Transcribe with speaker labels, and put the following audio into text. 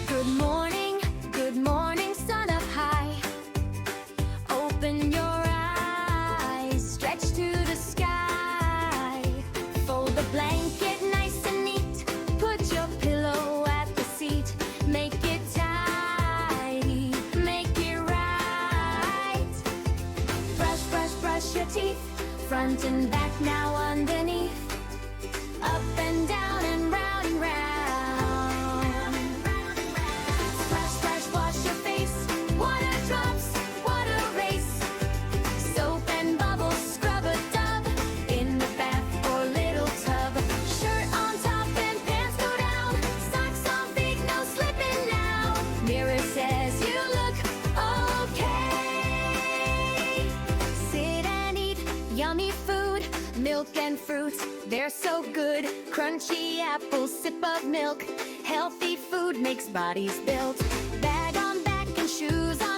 Speaker 1: good morning, sun up high. Open your eyes, stretch to the sky. Fold the blanket nice and neat. Put your pillow at the seat. Make it tidy, make it right. Brush, brush, brush your teeth. Front and back, now underneath. Up and down and round and round. Splash, splash, wash your face. Water drops, water race. Soap and bubbles, scrub a dub. In the bath or little tub. Shirt on top and pants go down. Socks on feet, no slipping now. Mirror says you look okay. Sit and eat yummy food. Milk and fruits, they're so good. Crunchy apples, sip of milk. Healthy food makes bodies built. Bag on back and shoes on